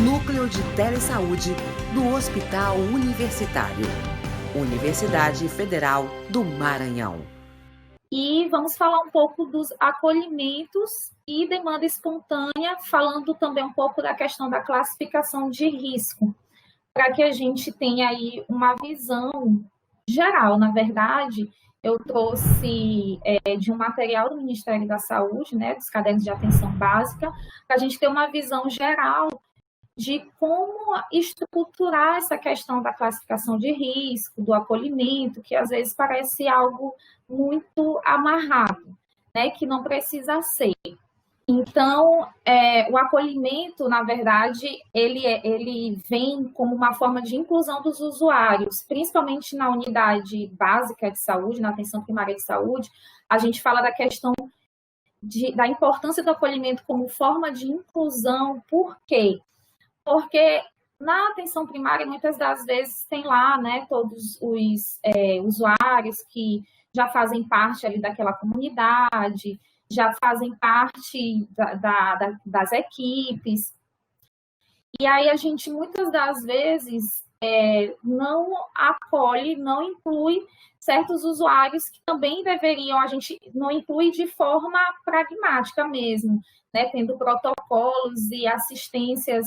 Núcleo de Telesaúde do Hospital Universitário. Universidade Federal do Maranhão. E vamos falar um pouco dos acolhimentos e demanda espontânea, falando também um pouco da questão da classificação de risco, para que a gente tenha aí uma visão geral. Na verdade, eu trouxe de um material do Ministério da Saúde, né, dos cadernos de atenção básica, para a gente ter uma visão geral de como estruturar essa questão da classificação de risco, do acolhimento, que às vezes parece algo muito amarrado, né, que não precisa ser. Então, o acolhimento, na verdade, ele vem como uma forma de inclusão dos usuários, principalmente na unidade básica de saúde, na atenção primária de saúde. A gente fala da questão da importância do acolhimento como forma de inclusão. Por quê? Porque na atenção primária, muitas das vezes, tem lá, né, todos os usuários que já fazem parte ali daquela comunidade, já fazem parte das equipes. E aí a gente, muitas das vezes, não acolhe, não inclui certos usuários que também deveriam, a gente não inclui de forma pragmática mesmo, né, tendo protocolos e assistências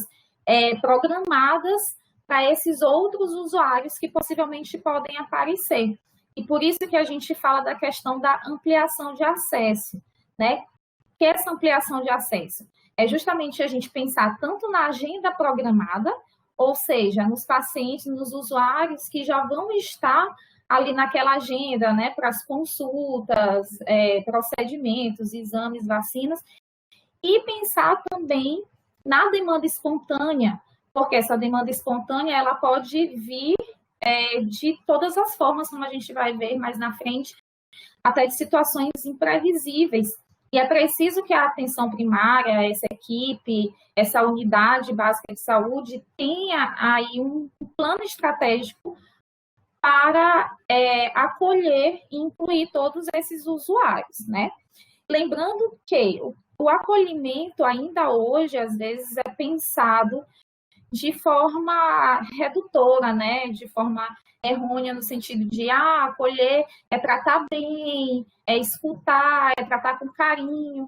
programadas para esses outros usuários que possivelmente podem aparecer. E por isso que a gente fala da questão da ampliação de acesso, né? Que essa ampliação de acesso é justamente a gente pensar tanto na agenda programada, ou seja, nos pacientes, nos usuários que já vão estar ali naquela agenda, né, para as consultas, procedimentos, exames, vacinas, e pensar também na demanda espontânea, porque essa demanda espontânea ela pode vir de todas as formas, como a gente vai ver mais na frente, até de situações imprevisíveis. E é preciso que a atenção primária, essa equipe, essa unidade básica de saúde tenha aí um plano estratégico para acolher e incluir todos esses usuários, né? Lembrando que o acolhimento ainda hoje, às vezes, é pensado de forma redutora, né? De forma errônea, no sentido de acolher é tratar bem, é escutar, é tratar com carinho.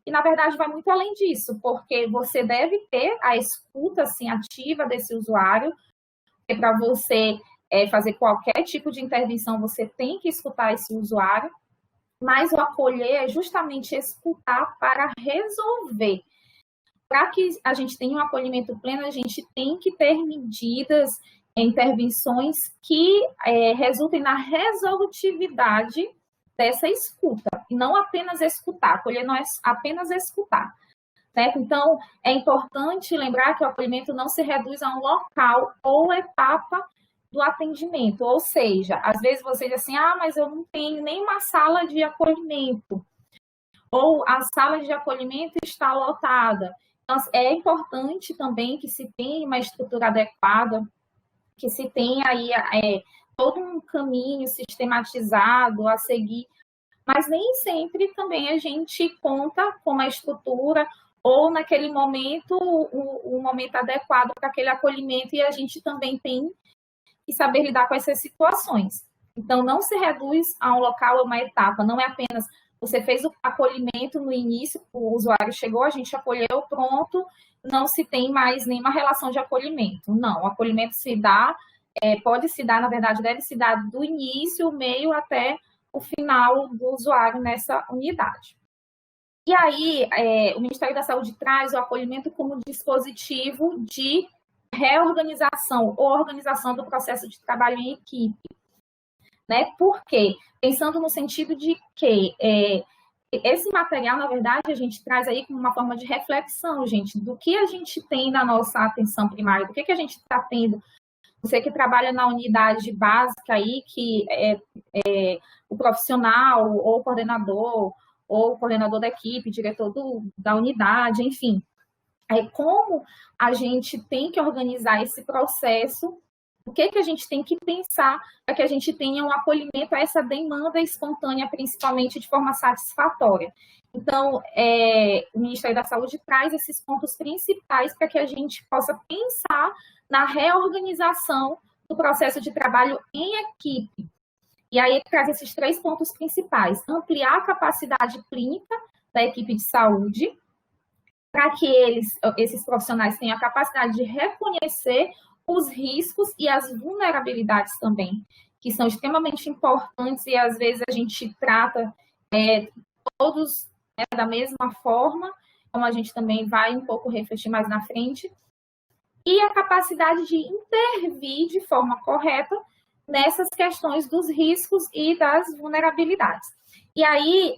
E, na verdade, vai muito além disso, porque você deve ter a escuta assim, ativa desse usuário, porque para você fazer qualquer tipo de intervenção, você tem que escutar esse usuário, mas o acolher é justamente escutar para resolver. Para que a gente tenha um acolhimento pleno, a gente tem que ter medidas, intervenções que resultem na resolutividade dessa escuta, e não apenas escutar. Acolher não é apenas escutar, certo? Então, é importante lembrar que o acolhimento não se reduz a um local ou etapa do atendimento, ou seja, às vezes você diz assim, mas eu não tenho nenhuma sala de acolhimento, ou a sala de acolhimento está lotada. Então, é importante também que se tenha uma estrutura adequada, que se tenha aí todo um caminho sistematizado a seguir, mas nem sempre também a gente conta com uma estrutura ou naquele momento, o momento adequado para aquele acolhimento, e a gente também tem que saber lidar com essas situações. Então, não se reduz a um local ou uma etapa, não é apenas você fez o acolhimento no início, o usuário chegou, a gente acolheu, pronto, não se tem mais nenhuma relação de acolhimento. Não, o acolhimento se dá, pode se dar, na verdade, deve se dar do início, o meio, até o final do usuário nessa unidade. E aí, o Ministério da Saúde traz o acolhimento como dispositivo de reorganização ou organização do processo de trabalho em equipe. Né? Por quê? Pensando no sentido de que esse material, na verdade, a gente traz aí como uma forma de reflexão, gente, do que a gente tem na nossa atenção primária, do que a gente está tendo. Você que trabalha na unidade básica aí, que é o profissional, ou o coordenador da equipe, diretor da unidade, enfim. Como a gente tem que organizar esse processo o que a gente tem que pensar para que a gente tenha um acolhimento a essa demanda espontânea, principalmente de forma satisfatória. Então, o Ministério da Saúde traz esses pontos principais para que a gente possa pensar na reorganização do processo de trabalho em equipe. E aí traz esses 3 pontos principais: ampliar a capacidade clínica da equipe de saúde, para que esses profissionais tenham a capacidade de reconhecer os riscos e as vulnerabilidades também, que são extremamente importantes e às vezes a gente trata todos da mesma forma, como a gente também vai um pouco refletir mais na frente, e a capacidade de intervir de forma correta nessas questões dos riscos e das vulnerabilidades. E aí,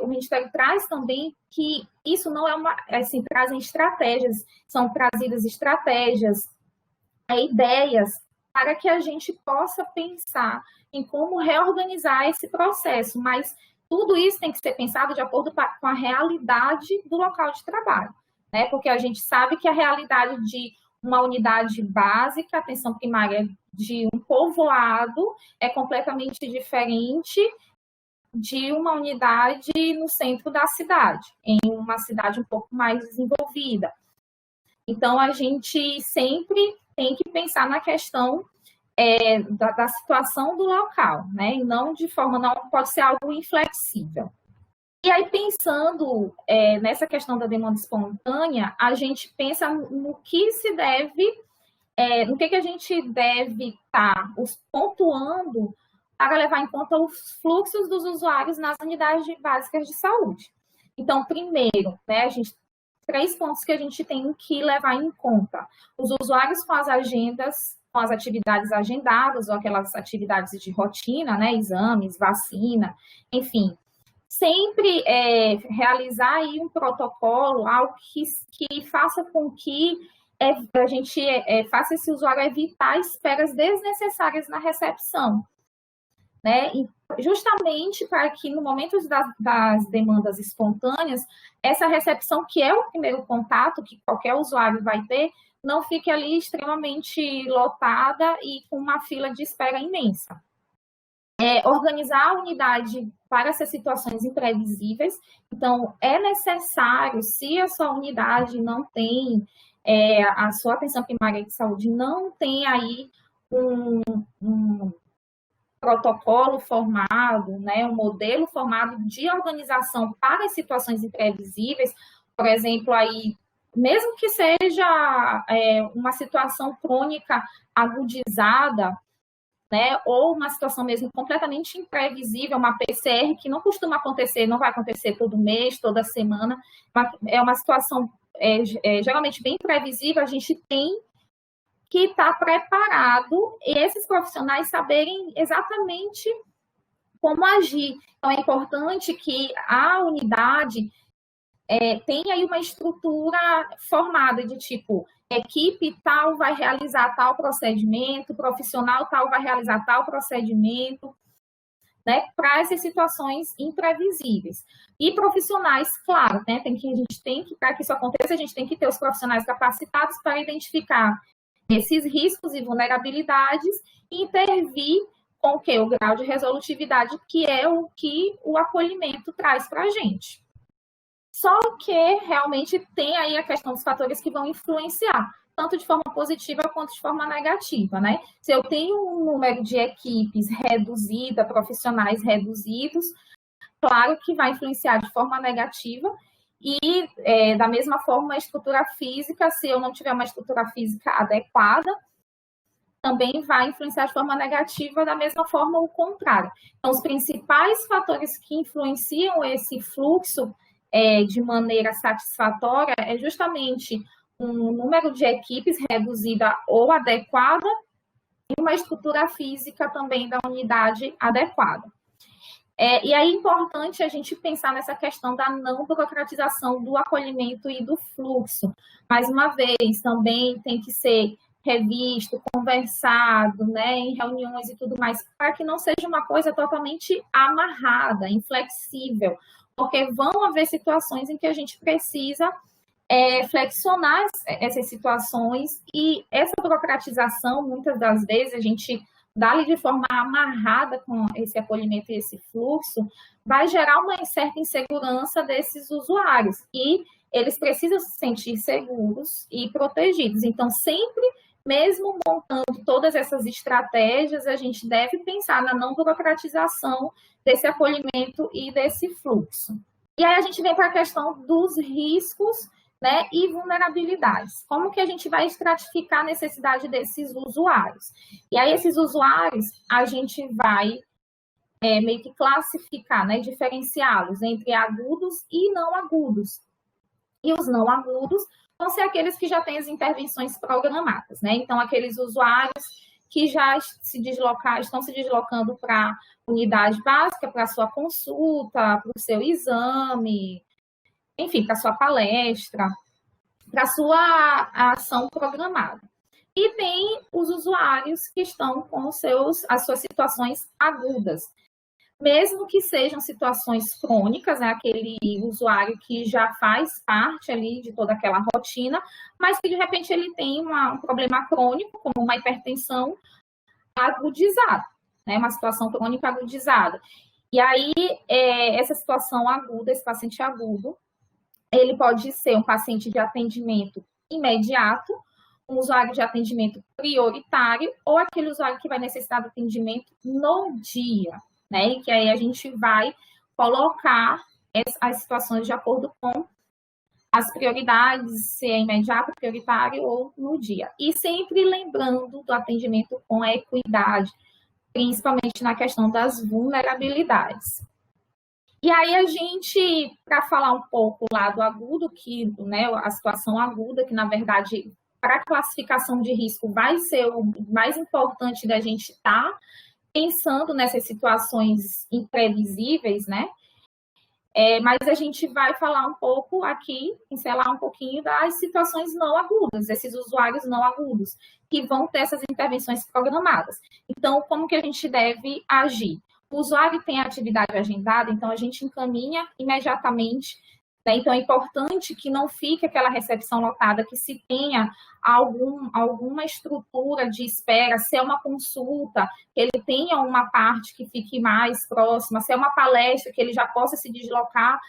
o Ministério traz também que isso não é assim, trazem estratégias, são trazidas estratégias, ideias, para que a gente possa pensar em como reorganizar esse processo, mas tudo isso tem que ser pensado de acordo com a realidade do local de trabalho, né? Porque a gente sabe que a realidade de uma unidade básica, atenção primária de um povoado, é completamente diferente de uma unidade no centro da cidade, em uma cidade um pouco mais desenvolvida. Então, a gente sempre tem que pensar na questão da situação do local, né? E não de forma, não pode ser algo inflexível. E aí, pensando nessa questão da demanda espontânea, a gente pensa no que se deve, no que a gente deve estar pontuando para levar em conta os fluxos dos usuários nas unidades básicas de saúde. Então, primeiro, né, 3 pontos que a gente tem que levar em conta: os usuários com as agendas, com as atividades agendadas, ou aquelas atividades de rotina, né, exames, vacina, enfim. Sempre realizar aí um protocolo, algo que faça com que a gente faça esse usuário evitar esperas desnecessárias na recepção, né? E justamente para que no momento das demandas espontâneas, essa recepção, que é o primeiro contato que qualquer usuário vai ter, não fique ali extremamente lotada e com uma fila de espera imensa. Organizar a unidade para essas situações imprevisíveis. Então, é necessário, se a sua unidade não tem, a sua atenção primária de saúde não tem aí um protocolo formado, né, um modelo formado de organização para as situações imprevisíveis, por exemplo, aí, mesmo que seja uma situação crônica agudizada, né, ou uma situação mesmo completamente imprevisível, uma PCR que não costuma acontecer, não vai acontecer todo mês, toda semana, é uma situação geralmente bem imprevisível, a gente tem que estar preparado e esses profissionais saberem exatamente como agir. Então, é importante que a unidade tenha aí uma estrutura formada de tipo, equipe tal vai realizar tal procedimento, profissional tal vai realizar tal procedimento, né, para essas situações imprevisíveis. E profissionais, claro, né, para que isso aconteça, a gente tem que ter os profissionais capacitados para identificar esses riscos e vulnerabilidades e intervir com o grau de resolutividade, que é o que o acolhimento traz para a gente. Só que realmente tem aí a questão dos fatores que vão influenciar, tanto de forma positiva quanto de forma negativa, né? Se eu tenho um número de equipes reduzida, profissionais reduzidos, claro que vai influenciar de forma negativa. E, da mesma forma, a estrutura física, se eu não tiver uma estrutura física adequada, também vai influenciar de forma negativa, da mesma forma o contrário. Então, os principais fatores que influenciam esse fluxo de maneira satisfatória é justamente um número de equipes reduzida ou adequada e uma estrutura física também da unidade adequada. E aí é importante a gente pensar nessa questão da não burocratização do acolhimento e do fluxo. Mais uma vez, também tem que ser revisto, conversado, né, em reuniões e tudo mais, para que não seja uma coisa totalmente amarrada, inflexível, porque vão haver situações em que a gente precisa flexionar essas situações, e essa burocratização, muitas das vezes, a gente dá-lhe de forma amarrada com esse acolhimento e esse fluxo, vai gerar uma certa insegurança desses usuários, e eles precisam se sentir seguros e protegidos. Então, sempre, mesmo montando todas essas estratégias, a gente deve pensar na não burocratização desse acolhimento e desse fluxo. E aí a gente vem para a questão dos riscos, né, e vulnerabilidades. Como que a gente vai estratificar a necessidade desses usuários? E aí esses usuários, a gente vai meio que classificar, né, diferenciá-los entre agudos e não agudos. E os não agudos vão ser aqueles que já têm as intervenções programadas, né? Então, aqueles usuários que já estão se deslocando para a unidade básica, para a sua consulta, para o seu exame, enfim, para a sua palestra, para a sua ação programada. E tem os usuários que estão com as suas situações agudas, mesmo que sejam situações crônicas, né, aquele usuário que já faz parte ali de toda aquela rotina, mas que de repente ele tem um problema crônico, como uma hipertensão agudizada, né, uma situação crônica agudizada. E aí, essa situação aguda, esse paciente agudo, ele pode ser um paciente de atendimento imediato, um usuário de atendimento prioritário, ou aquele usuário que vai necessitar de atendimento no dia, né? E que aí a gente vai colocar as situações de acordo com as prioridades, se é imediato, prioritário ou no dia. E sempre lembrando do atendimento com equidade, principalmente na questão das vulnerabilidades. E aí a gente, para falar um pouco lá do agudo, né, a situação aguda, que na verdade, para a classificação de risco, vai ser o mais importante da gente estar pensando nessas situações imprevisíveis, né? Mas a gente vai falar um pouco aqui, pincelar um pouquinho das situações não agudas, esses usuários não agudos, que vão ter essas intervenções programadas. Então, como que a gente deve agir? O usuário tem a atividade agendada, então a gente encaminha imediatamente, né? Então é importante que não fique aquela recepção lotada, que se tenha alguma estrutura de espera, se é uma consulta, que ele tenha uma parte que fique mais próxima, se é uma palestra, que ele já possa se deslocar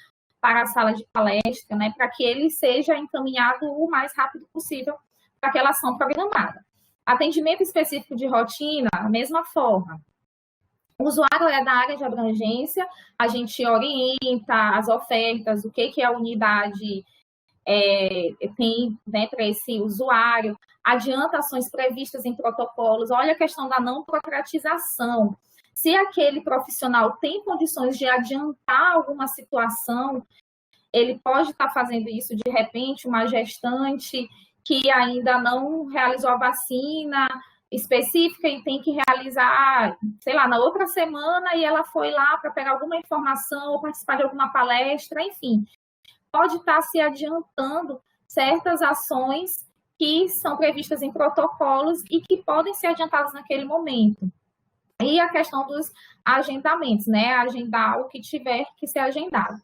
para a sala de palestra, né? Para que ele seja encaminhado o mais rápido possível para aquela ação programada. Atendimento específico de rotina, a mesma forma. O usuário é da área de abrangência, a gente orienta as ofertas, o que a unidade tem, né, para esse usuário, adianta ações previstas em protocolos, olha a questão da não burocratização. Se aquele profissional tem condições de adiantar alguma situação, ele pode estar fazendo isso, de repente, uma gestante que ainda não realizou a vacina específica e tem que realizar, sei lá, na outra semana, e ela foi lá para pegar alguma informação ou participar de alguma palestra, enfim. Pode estar se adiantando certas ações que são previstas em protocolos e que podem ser adiantadas naquele momento. E a questão dos agendamentos, né? Agendar o que tiver que ser agendado.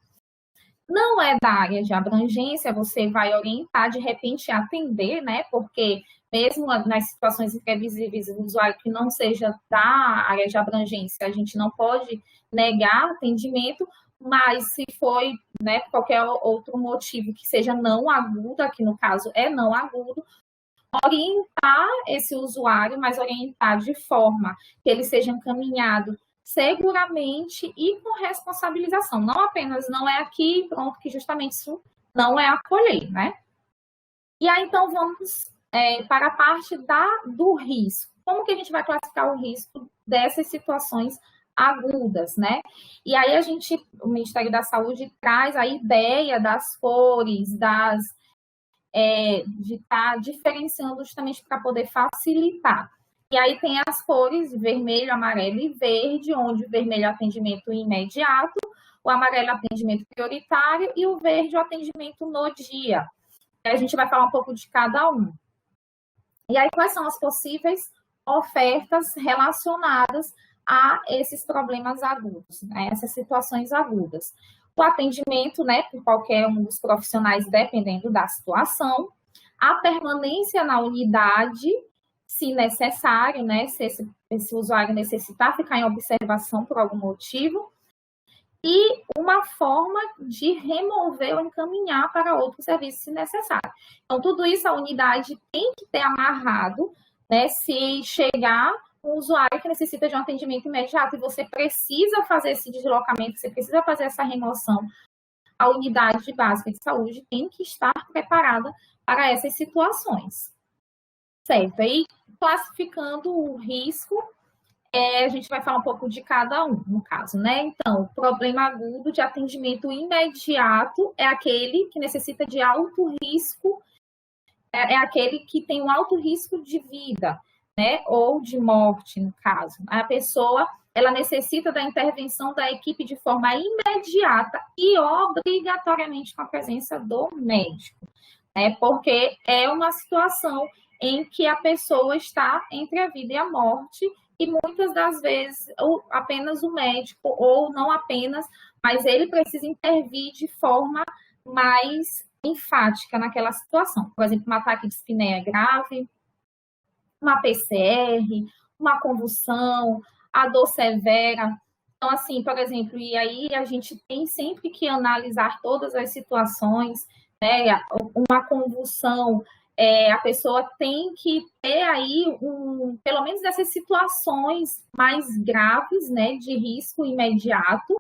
Não é da área de abrangência, você vai orientar, de repente, a atender, né? Porque mesmo nas situações imprevisíveis, o usuário que não seja da área de abrangência, a gente não pode negar atendimento, mas se foi, né, qualquer outro motivo que seja não agudo, aqui no caso é não agudo, orientar esse usuário, mas orientar de forma que ele seja encaminhado seguramente e com responsabilização. Não apenas não é aqui, pronto, que justamente isso não é acolher, né? E aí, então, vamos para a parte do risco. Como que a gente vai classificar o risco dessas situações agudas, né? E aí o Ministério da Saúde traz a ideia das cores, de estar diferenciando justamente para poder facilitar. E aí tem as cores vermelho, amarelo e verde, onde o vermelho é atendimento imediato, o amarelo é atendimento prioritário e o verde é o atendimento no dia. E a gente vai falar um pouco de cada um. E aí, quais são as possíveis ofertas relacionadas a esses problemas agudos, né? Essas situações agudas? o atendimento, né, por qualquer um dos profissionais, dependendo da situação, a permanência na unidade, se necessário, né, se esse usuário necessitar ficar em observação por algum motivo, e uma forma de remover ou encaminhar para outro serviço, se necessário. Então, tudo isso a unidade tem que ter amarrado, né, se chegar um usuário que necessita de um atendimento imediato e você precisa fazer esse deslocamento, você precisa fazer essa remoção, a unidade básica de saúde tem que estar preparada para essas situações. Certo? Aí, classificando o risco, a gente vai falar um pouco de cada um, no caso, né? Então, problema agudo de atendimento imediato é aquele que necessita de alto risco, é aquele que tem um alto risco de vida, né? Ou de morte, no caso. A pessoa, ela necessita da intervenção da equipe de forma imediata e obrigatoriamente com a presença do médico, né? Porque é uma situação em que a pessoa está entre a vida e a morte e muitas das vezes apenas o médico, ou não apenas, mas ele precisa intervir de forma mais enfática naquela situação. Por exemplo, um ataque de espinéia grave, uma PCR, uma convulsão, a dor severa. Então, assim, por exemplo, e aí a gente tem sempre que analisar todas as situações, né? Uma convulsão, a pessoa tem que ter aí, pelo menos essas situações mais graves, né, de risco imediato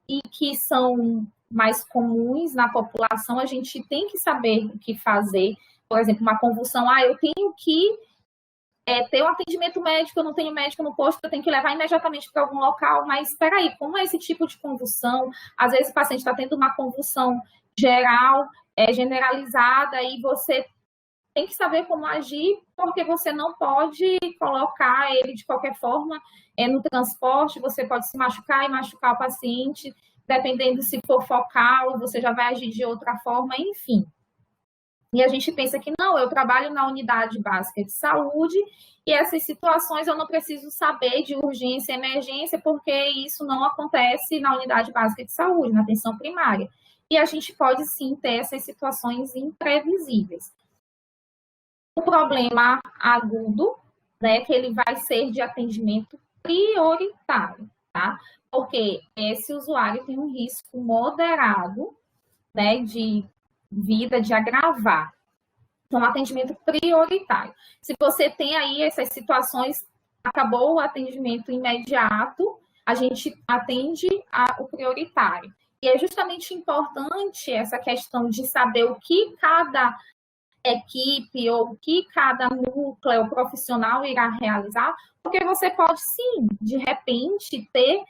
e que são mais comuns na população, a gente tem que saber o que fazer. Por exemplo, uma convulsão, eu tenho que ter um atendimento médico, eu não tenho médico no posto, eu tenho que levar imediatamente para algum local, mas espera aí, como é esse tipo de convulsão? Às vezes o paciente está tendo uma convulsão geral, generalizada, e você tem que saber como agir, porque você não pode colocar ele de qualquer forma no transporte, você pode se machucar e machucar o paciente, dependendo se for focal, você já vai agir de outra forma, enfim. E a gente pensa que não, eu trabalho na unidade básica de saúde e essas situações eu não preciso saber de urgência e emergência, porque isso não acontece na unidade básica de saúde, na atenção primária. E a gente pode sim ter essas situações imprevisíveis. O problema agudo, né, que ele vai ser de atendimento prioritário, tá? Porque esse usuário tem um risco moderado, né, de vida, de agravar. Então, atendimento prioritário. Se você tem aí essas situações, acabou o atendimento imediato, a gente atende o prioritário. E é justamente importante essa questão de saber o que cada equipe ou o que cada núcleo profissional irá realizar, porque você pode, sim, de repente, ter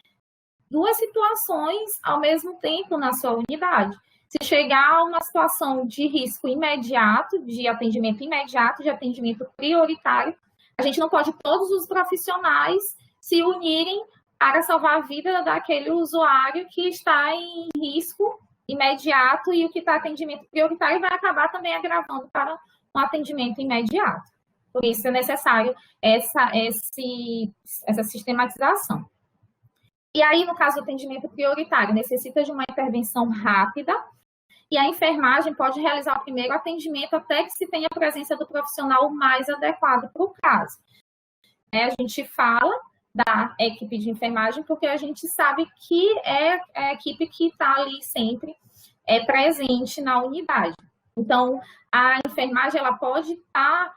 duas situações ao mesmo tempo na sua unidade. Se chegar a uma situação de risco imediato, de atendimento imediato, de atendimento prioritário, a gente não pode todos os profissionais se unirem para salvar a vida daquele usuário que está em risco imediato e o que está atendimento prioritário vai acabar também agravando para um atendimento imediato. Por isso é necessário essa sistematização. E aí, no caso do atendimento prioritário, necessita de uma intervenção rápida e a enfermagem pode realizar o primeiro atendimento até que se tenha a presença do profissional mais adequado para o caso. A gente fala da equipe de enfermagem porque a gente sabe que é a equipe que está ali sempre presente na unidade. Então, a enfermagem ela pode estar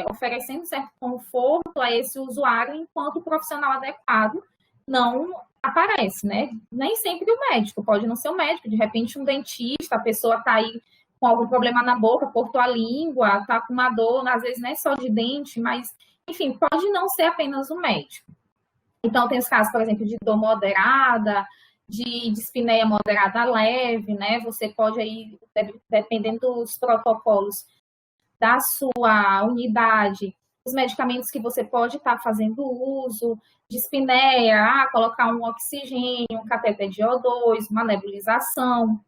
oferecendo certo conforto a esse usuário enquanto o profissional adequado não aparece, né? Nem sempre o médico, pode não ser o médico, de repente um dentista, a pessoa está aí com algum problema na boca, cortou a língua, está com uma dor, às vezes não é só de dente, mas, enfim, pode não ser apenas o médico. Então, tem os casos, por exemplo, de dor moderada, de dispneia moderada leve, né? Você pode aí, dependendo dos protocolos da sua unidade, os medicamentos que você pode estar fazendo uso, dispneia, colocar um oxigênio, um cateter de O2, uma nebulização,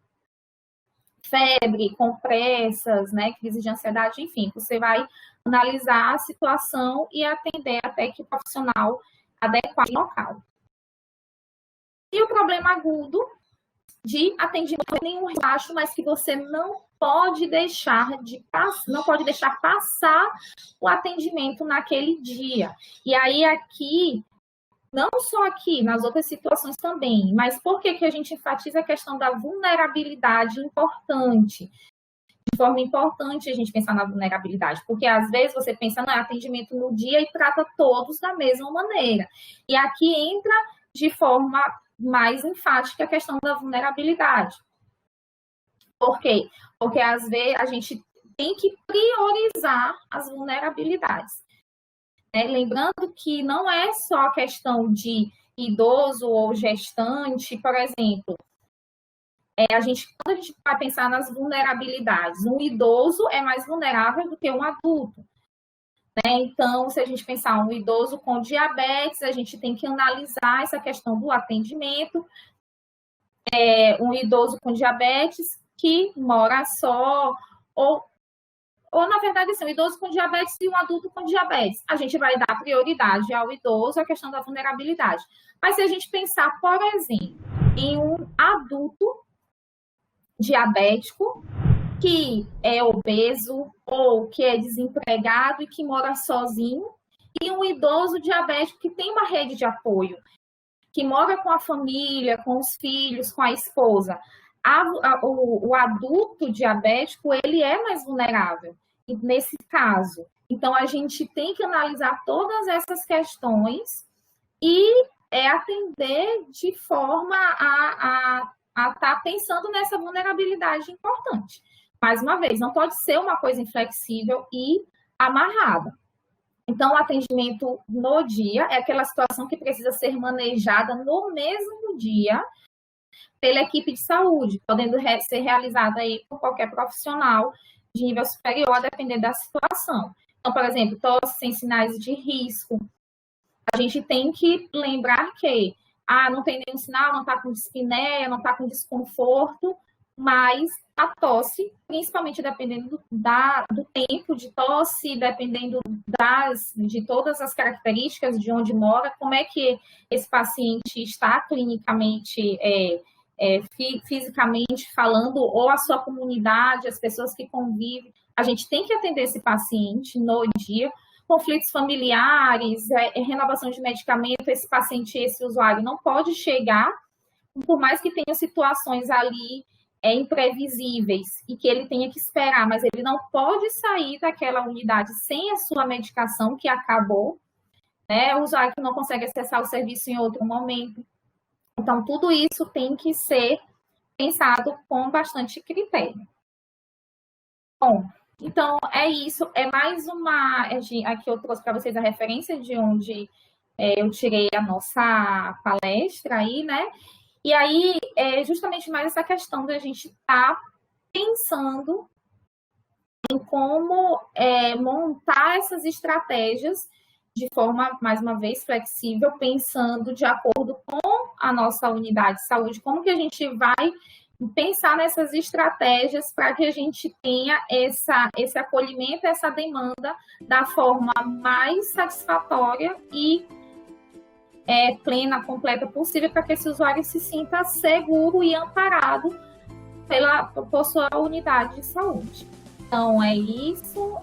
febre, compressas, né, crise de ansiedade, enfim, você vai analisar a situação e atender até que o profissional adequado ao local. E o problema agudo de atendimento, nenhum baixo, mas que você não pode deixar passar o atendimento naquele dia. E aí aqui, não só aqui, nas outras situações também, mas por que a gente enfatiza a questão da vulnerabilidade importante? De forma importante a gente pensar na vulnerabilidade, porque às vezes você pensa no atendimento no dia e trata todos da mesma maneira. E aqui entra de forma mais enfática a questão da vulnerabilidade. Por quê? Porque às vezes a gente tem que priorizar as vulnerabilidades. Lembrando que não é só a questão de idoso ou gestante, por exemplo. Quando a gente vai pensar nas vulnerabilidades, um idoso é mais vulnerável do que um adulto. Então, se a gente pensar um idoso com diabetes, a gente tem que analisar essa questão do atendimento. Um idoso com diabetes que mora só, ou na verdade, assim, um idoso com diabetes e um adulto com diabetes. A gente vai dar prioridade ao idoso, a questão da vulnerabilidade. Mas se a gente pensar, por exemplo, em um adulto diabético que é obeso ou que é desempregado e que mora sozinho, e um idoso diabético que tem uma rede de apoio, que mora com a família, com os filhos, com a esposa. O adulto diabético, ele é mais vulnerável nesse caso. Então, a gente tem que analisar todas essas questões e atender de forma a estar pensando nessa vulnerabilidade importante. Mais uma vez, não pode ser uma coisa inflexível e amarrada. Então, o atendimento no dia é aquela situação que precisa ser manejada no mesmo dia pela equipe de saúde, podendo ser realizada aí por qualquer profissional de nível superior, a depender da situação. Então, por exemplo, tosse sem sinais de risco. A gente tem que lembrar que não tem nenhum sinal, não está com dispneia, não está com desconforto, mas a tosse, principalmente dependendo do tempo de tosse, dependendo de todas as características de onde mora, como é que esse paciente está clinicamente, fisicamente falando, ou a sua comunidade, as pessoas que convivem. A gente tem que atender esse paciente no dia. Conflitos familiares, renovação de medicamento, esse paciente, esse usuário não pode chegar, por mais que tenha situações ali imprevisíveis e que ele tenha que esperar, mas ele não pode sair daquela unidade sem a sua medicação que acabou, o usuário que não consegue acessar o serviço em outro momento. Então, tudo isso tem que ser pensado com bastante critério. Bom, então, é isso. É mais uma... Aqui eu trouxe para vocês a referência de onde eu tirei a nossa palestra aí, né? E aí, é justamente mais essa questão da gente estar pensando em como montar essas estratégias de forma, mais uma vez, flexível, pensando de acordo com a nossa unidade de saúde, como que a gente vai pensar nessas estratégias para que a gente tenha esse acolhimento, essa demanda da forma mais satisfatória e plena, completa possível, para que esse usuário se sinta seguro e amparado por sua unidade de saúde. Então, é isso.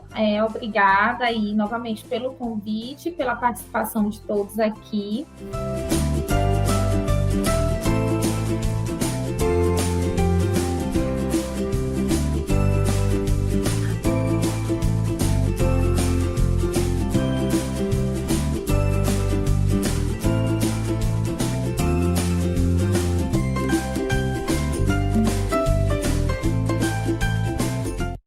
Obrigada aí novamente pelo convite, pela participação de todos aqui.